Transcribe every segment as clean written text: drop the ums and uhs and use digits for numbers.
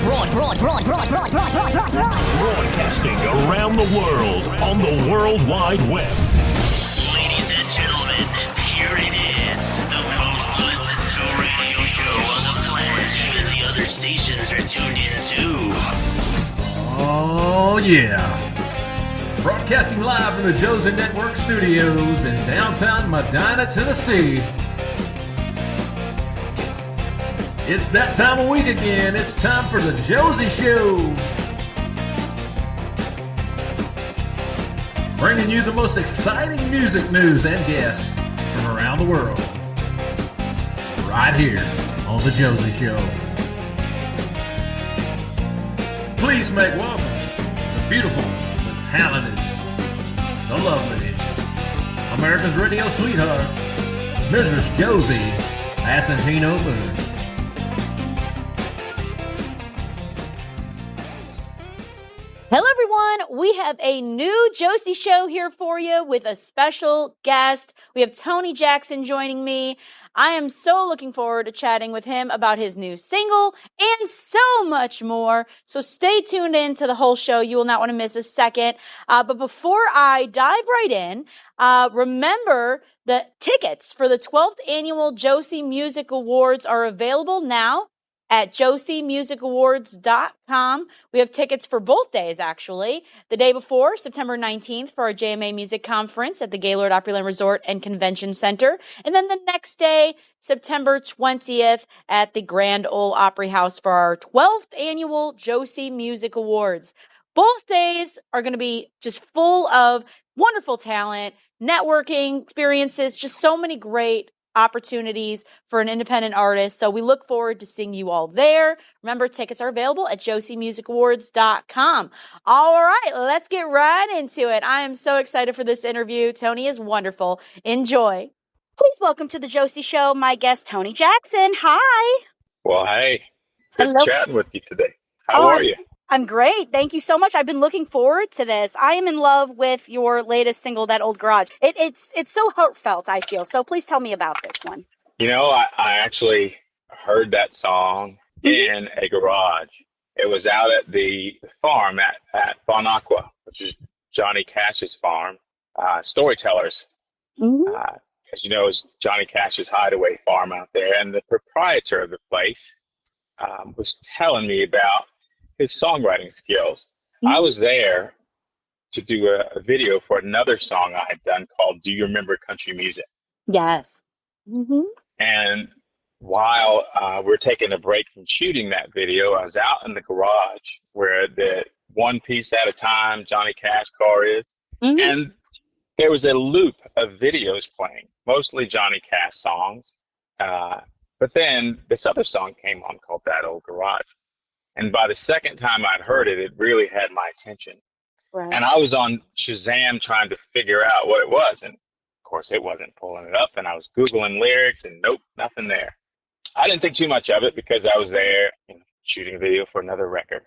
Broadcasting around the world on the World Wide Web. Ladies and gentlemen, here it is. The most listened to radio show on the planet. Even the other stations are tuned in too. Oh yeah. Broadcasting live from the Josie Network studios in downtown Medina, Tennessee. It's that time of week again. It's time for the Josie Show. Bringing you the most exciting music news and guests from around the world. Right here on the Josie Show. Please make welcome the beautiful, the talented, the lovely, America's radio sweetheart, Mrs. Josie Asantino Boone. Hello, everyone. We have a new Josie Show here for you with a special guest. We have Tony Jackson joining me. I am so looking forward to chatting with him about his new single and so much more. So stay tuned in to the whole show. You will not want to miss a second. But before I dive right in, remember the tickets for the 12th annual Josie Music Awards are available now at josiemusicawards.com. We have tickets for both days, actually. The day before, September 19th, for our JMA Music Conference at the Gaylord Opryland Resort and Convention Center. And then the next day, September 20th, at the Grand Ole Opry House for our 12th annual Josie Music Awards. Both days are going to be just full of wonderful talent, networking experiences, just so many great opportunities for an independent artist. So we look forward to seeing you all there. Remember, tickets are available at josiemusicawards.com. All right, let's get right into it. I am so excited for this interview. Tony is wonderful. Enjoy. Please welcome to the Josie Show, my guest, Tony Jackson. Hi. Well, hey, good Hello. chatting with you today. How are you? I'm great. Thank you so much. I've been looking forward to this. I am in love with your latest single, That Old Garage. It's so heartfelt, I feel. So please tell me about this one. You know, I actually heard that song in a garage. It was out at the farm at Bon Aqua, which is Johnny Cash's farm. Storytellers, as you know, is Johnny Cash's hideaway farm out there. And the proprietor of the place was telling me about his songwriting skills. I was there to do a video for another song I had done called Do You Remember Country Music? Yes. And while we're taking a break from shooting that video, I was out in the garage where the one piece at a time Johnny Cash car is. And there was a loop of videos playing, mostly Johnny Cash songs. But then this other song came on called That Old Garage. And by the second time I'd heard it, it really had my attention. Right. And I was on Shazam trying to figure out what it was. And, of course, it wasn't pulling it up. And I was Googling lyrics, and nope, nothing there. I didn't think too much of it because I was there shooting a video for another record.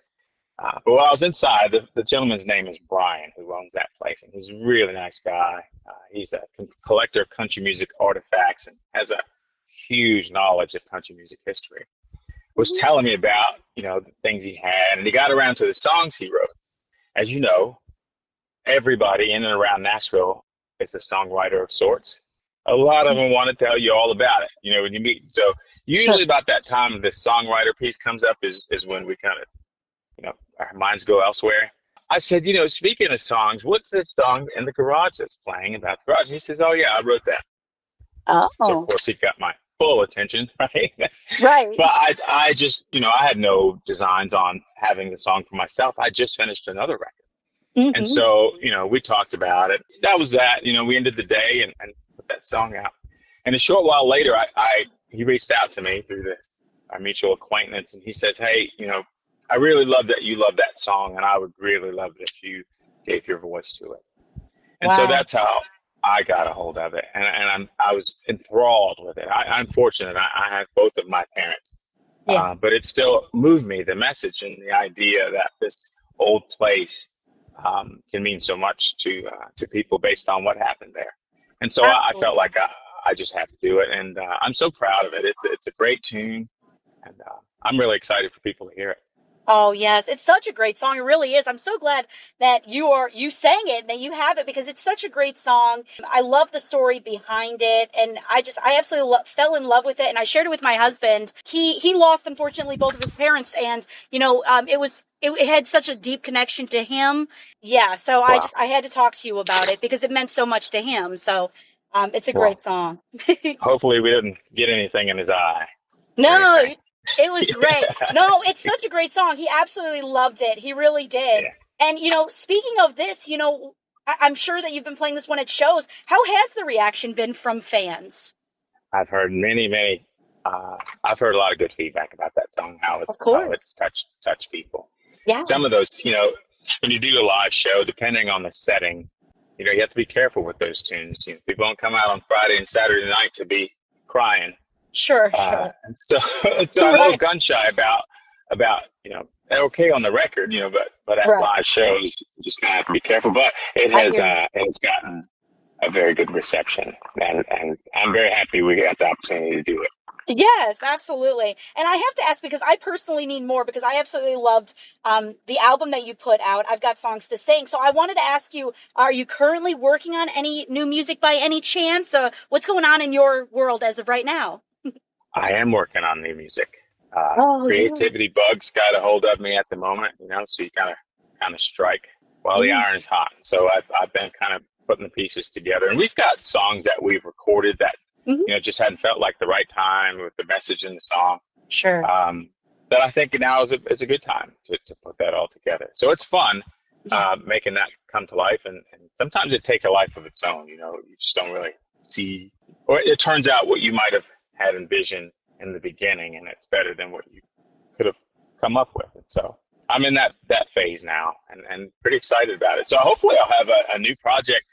But while I was inside, the gentleman's name is Brian, who owns that place. And he's a really nice guy. He's a collector of country music artifacts and has a huge knowledge of country music history. Was telling me about, the things he had, and he got around to the songs he wrote. As you know, everybody in and around Nashville is a songwriter of sorts. A lot of them want to tell you all about it, when you meet. So usually about that time the songwriter piece comes up is when we kind of, our minds go elsewhere. I said, speaking of songs, what's this song in the garage that's playing about the garage? And he says, oh, yeah, I wrote that. Oh. So, of course, he got my full attention, right? Right. But I just, I had no designs on having the song for myself. I just finished another record. And so, we talked about it. That was that. We ended the day and put that song out. And a short while later, he reached out to me through our mutual acquaintance, and he says, hey, I really love that you love that song, and I would really love it if you gave your voice to it. And so that's how I got a hold of it, and I was enthralled with it. I'm fortunate. I have both of my parents, but it still moved me, the message and the idea that this old place can mean so much to people based on what happened there. And so I felt like I just had to do it, and I'm so proud of it. It's a great tune, and I'm really excited for people to hear it. Oh yes, it's such a great song. It really is. I'm so glad that you sang it and that you have it because it's such a great song. I love the story behind it, and I absolutely fell in love with it. And I shared it with my husband. He lost unfortunately both of his parents, and it had such a deep connection to him. Yeah, so Wow. I had to talk to you about it because it meant so much to him. So it's a great Well, song. hopefully we didn't get anything in his eye or No, anything. it was great. No, it's such a great song. He absolutely loved it. He really did. Yeah. And, speaking of this, I'm sure that you've been playing this one at shows. How has the reaction been from fans? I've heard many. I've heard a lot of good feedback about that song. Of How course. it's touched people. Yeah. Some of those, when you do a live show, depending on the setting, you have to be careful with those tunes. People don't come out on Friday and Saturday night to be crying. Sure, sure. And so I'm a little Right, gun shy about they're okay on the record, but at right. live shows, you just kind of have to be careful. But I hear you. it has gotten a very good reception, and I'm very happy we got the opportunity to do it. Yes, absolutely. And I have to ask because I personally need more because I absolutely loved the album that you put out. I've got songs to sing. So I wanted to ask you, are you currently working on any new music by any chance? What's going on in your world as of right now? I am working on new music. Oh, yeah. Creativity bugs got a hold of me at the moment, so you kind of strike while the iron is hot. So I've been kind of putting the pieces together, and we've got songs that we've recorded that just hadn't felt like the right time with the message in the song. Sure. That I think now is a good time to put that all together. So it's fun making that come to life, and sometimes it takes a life of its own. You just don't really see, or it turns out what you might have had envisioned in the beginning, and it's better than what you could have come up with. And so I'm in that phase now, and pretty excited about it. So hopefully I'll have a new project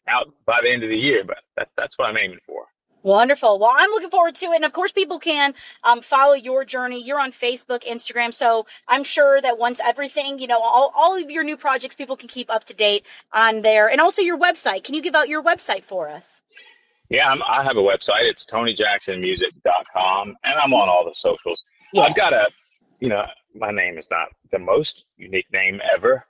out by the end of the year, but that's what I'm aiming for. Wonderful. Well, I'm looking forward to it. And of course, people can follow your journey. You're on Facebook, Instagram. So I'm sure that once everything, all of your new projects, people can keep up to date on there. And also your website. Can you give out your website for us? Yeah, I have a website. It's TonyJacksonMusic.com, and I'm on all the socials. Yeah. I've got my name is not the most unique name ever.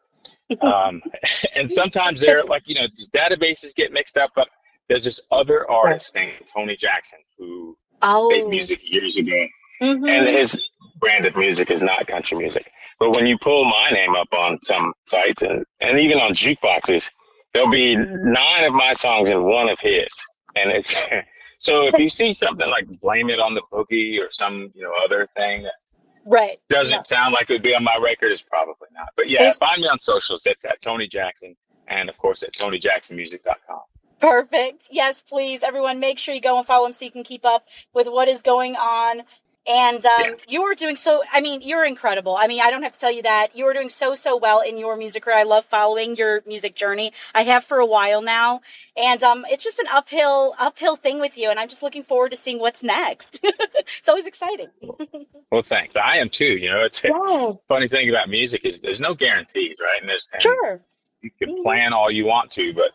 And sometimes these databases get mixed up, but there's this other artist named Tony Jackson who made music years ago. And his brand of music is not country music. But when you pull my name up on some sites and even on jukeboxes, there'll be 9 of my songs and 1 of his. And it's so if you see something like Blame It on the Boogie or some other thing that doesn't sound like it would be on my record, it's probably not. But yeah, find me on socials. It's at Tony Jackson, and of course at TonyJacksonMusic.com. Perfect. Yes, please. Everyone, make sure you go and follow him so you can keep up with what is going on. And you are doing you're incredible. I don't have to tell you that. You are doing so well in your music career. I love following your music journey. I have for a while now. And it's just an uphill thing with you. And I'm just looking forward to seeing what's next. It's always exciting. Well, thanks. I am too. It's a funny thing about music is there's no guarantees, right? And sure. You can plan all you want to, but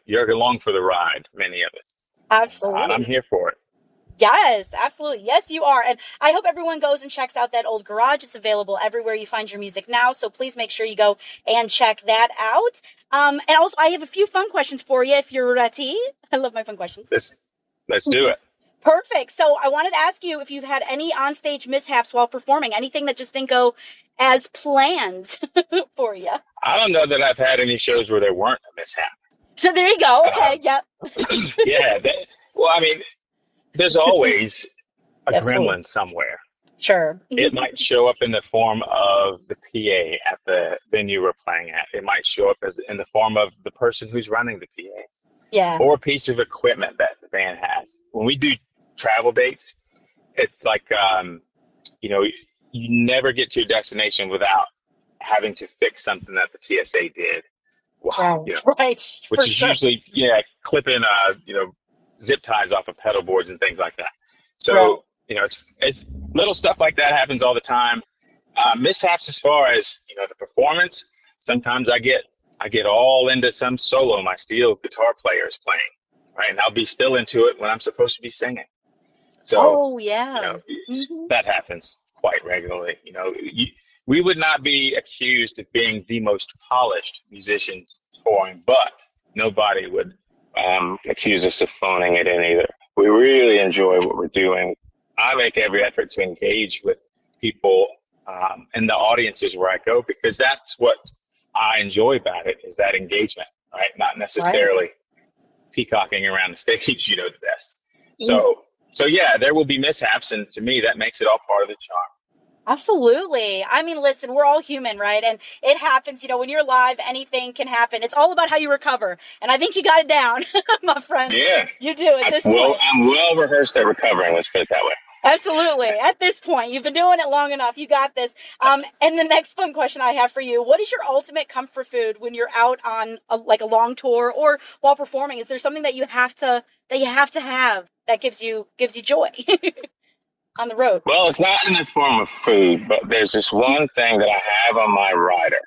you're along for the ride, many of us. Absolutely. And I'm here for it. Yes, absolutely. Yes, you are. And I hope everyone goes and checks out that old garage. It's available everywhere you find your music now. So please make sure you go and check that out. And also, I have a few fun questions for you if you're ready. I love my fun questions. Let's do it. Perfect. So I wanted to ask you if you've had any onstage mishaps while performing, anything that just didn't go as planned for you. I don't know that I've had any shows where there weren't a mishap. So there you go. Okay. Yep. Yeah. There's always a gremlin somewhere. Sure. It might show up in the form of the PA at the venue we're playing at. It might show up in the form of the person who's running the PA. Yes. Or a piece of equipment that the band has. When we do travel dates, it's like, you never get to your destination without having to fix something that the TSA did. Wow. Right. Which is usually, clipping, zip ties off of pedal boards and things like that. So, it's little stuff like that happens all the time. Mishaps as far as, the performance, sometimes I get all into some solo my steel guitar player is playing, right? And I'll be still into it when I'm supposed to be singing. So, that happens quite regularly. we would not be accused of being the most polished musicians touring, but nobody would accuse us of phoning it in either. We really enjoy what we're doing. I make every effort to engage with people and the audiences where I go, because that's what I enjoy about it, is that engagement, right? Not necessarily peacocking around the stage, you know, the best. So yeah, there will be mishaps, and to me, that makes it all part of the charm. Absolutely. I mean, listen, we're all human, right? And it happens, you know, when you're live, anything can happen. It's all about how you recover. And I think you got it down, my friend. Yeah. You do at this point. I'm well rehearsed at recovering. Let's put it that way. Absolutely. At this point, you've been doing it long enough. You got this. And the next fun question I have for you, what is your ultimate comfort food when you're out on a long tour or while performing? Is there something that you have to have that gives you joy on the road? Well, it's not in the form of food, but there's this one thing that I have on my rider.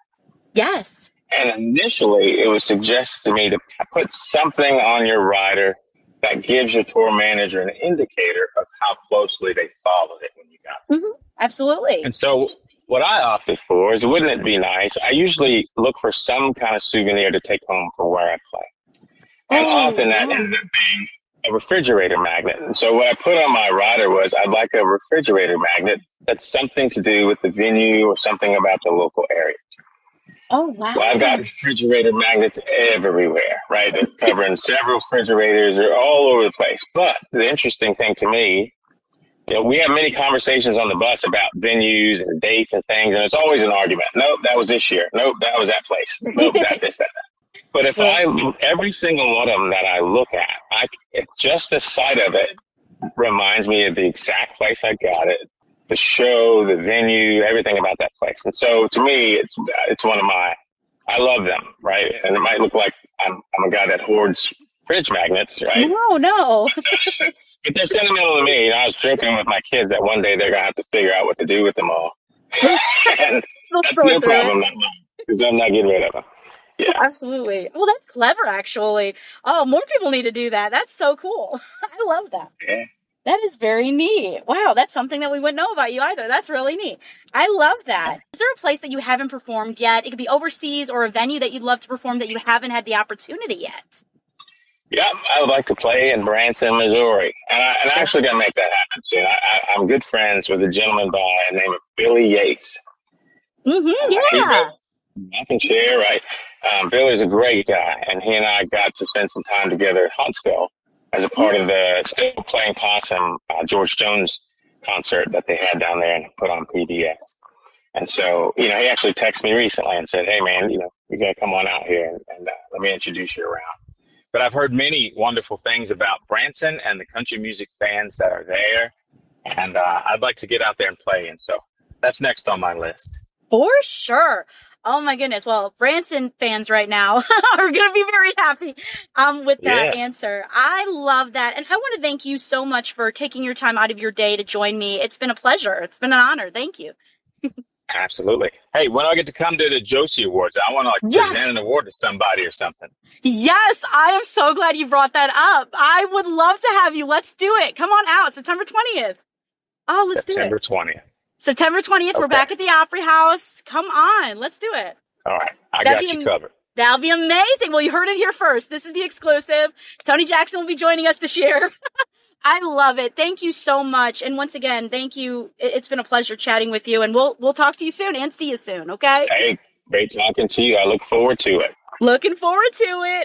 Yes. And initially, it was suggested to me to put something on your rider that gives your tour manager an indicator of how closely they followed it when you got it. Mm-hmm. Absolutely. And so what I opted for is, wouldn't it be nice? I usually look for some kind of souvenir to take home for where I play. And often that ended up being a refrigerator magnet. And so what I put on my rider was, I'd like a refrigerator magnet that's something to do with the venue or something about the local area. Oh, wow. Well, I've got refrigerator magnets everywhere, right? They're covering several refrigerators. They're all over the place. But the interesting thing to me, you know, we have many conversations on the bus about venues and dates and things, and it's always an argument. Nope, that was this year. Nope, that was that place. Nope, that. But if every single one of them that I look at, just the sight of it reminds me of the exact place I got it, the show, the venue, everything about that place. And so to me, it's one of I love them, right? And it might look like I'm a guy that hoards fridge magnets, right? No. But they're sentimental to me. You know, I was joking with my kids that one day they're going to have to figure out what to do with them all. And that's no problem, because I'm not getting rid of them. Yeah. Absolutely. Well, that's clever, actually. Oh, more people need to do that. That's so cool. I love that. Yeah. That is very neat. Wow, that's something that we wouldn't know about you either. That's really neat. I love that. Is there a place that you haven't performed yet? It could be overseas or a venue that you'd love to perform that you haven't had the opportunity yet. Yeah, I would like to play in Branson, Missouri. And I actually got to make that happen soon. I'm good friends with a gentleman by the name of Billy Yates. Mm-hmm, yeah. I can share, right? Billy's a great guy, and he and I got to spend some time together at Huntsville as a part of the Still Playing Possum George Jones concert that they had down there and put on PBS. And so, you know, he actually texted me recently and said, hey, man, you know, you got to come on out here and let me introduce you around. But I've heard many wonderful things about Branson and the country music fans that are there. And I'd like to get out there and play. And so that's next on my list. For sure. Oh my goodness. Well, Branson fans right now are going to be very happy with that answer. I love that. And I want to thank you so much for taking your time out of your day to join me. It's been a pleasure. It's been an honor. Thank you. Absolutely. Hey, when I get to come to the Josie Awards, I want to present an award to somebody or something. Yes, I am so glad you brought that up. I would love to have you. Let's do it. Come on out. September 20th. Oh, let's do it. September 20th. September 20th, okay. We're back at the Opry House. Come on, let's do it. All right, I got you covered. That'll be amazing. Well, you heard it here first. This is the exclusive. Tony Jackson will be joining us this year. I love it. Thank you so much. And once again, thank you. It's been a pleasure chatting with you, and we'll talk to you soon and see you soon, okay? Hey, great talking to you. I look forward to it. Looking forward to it.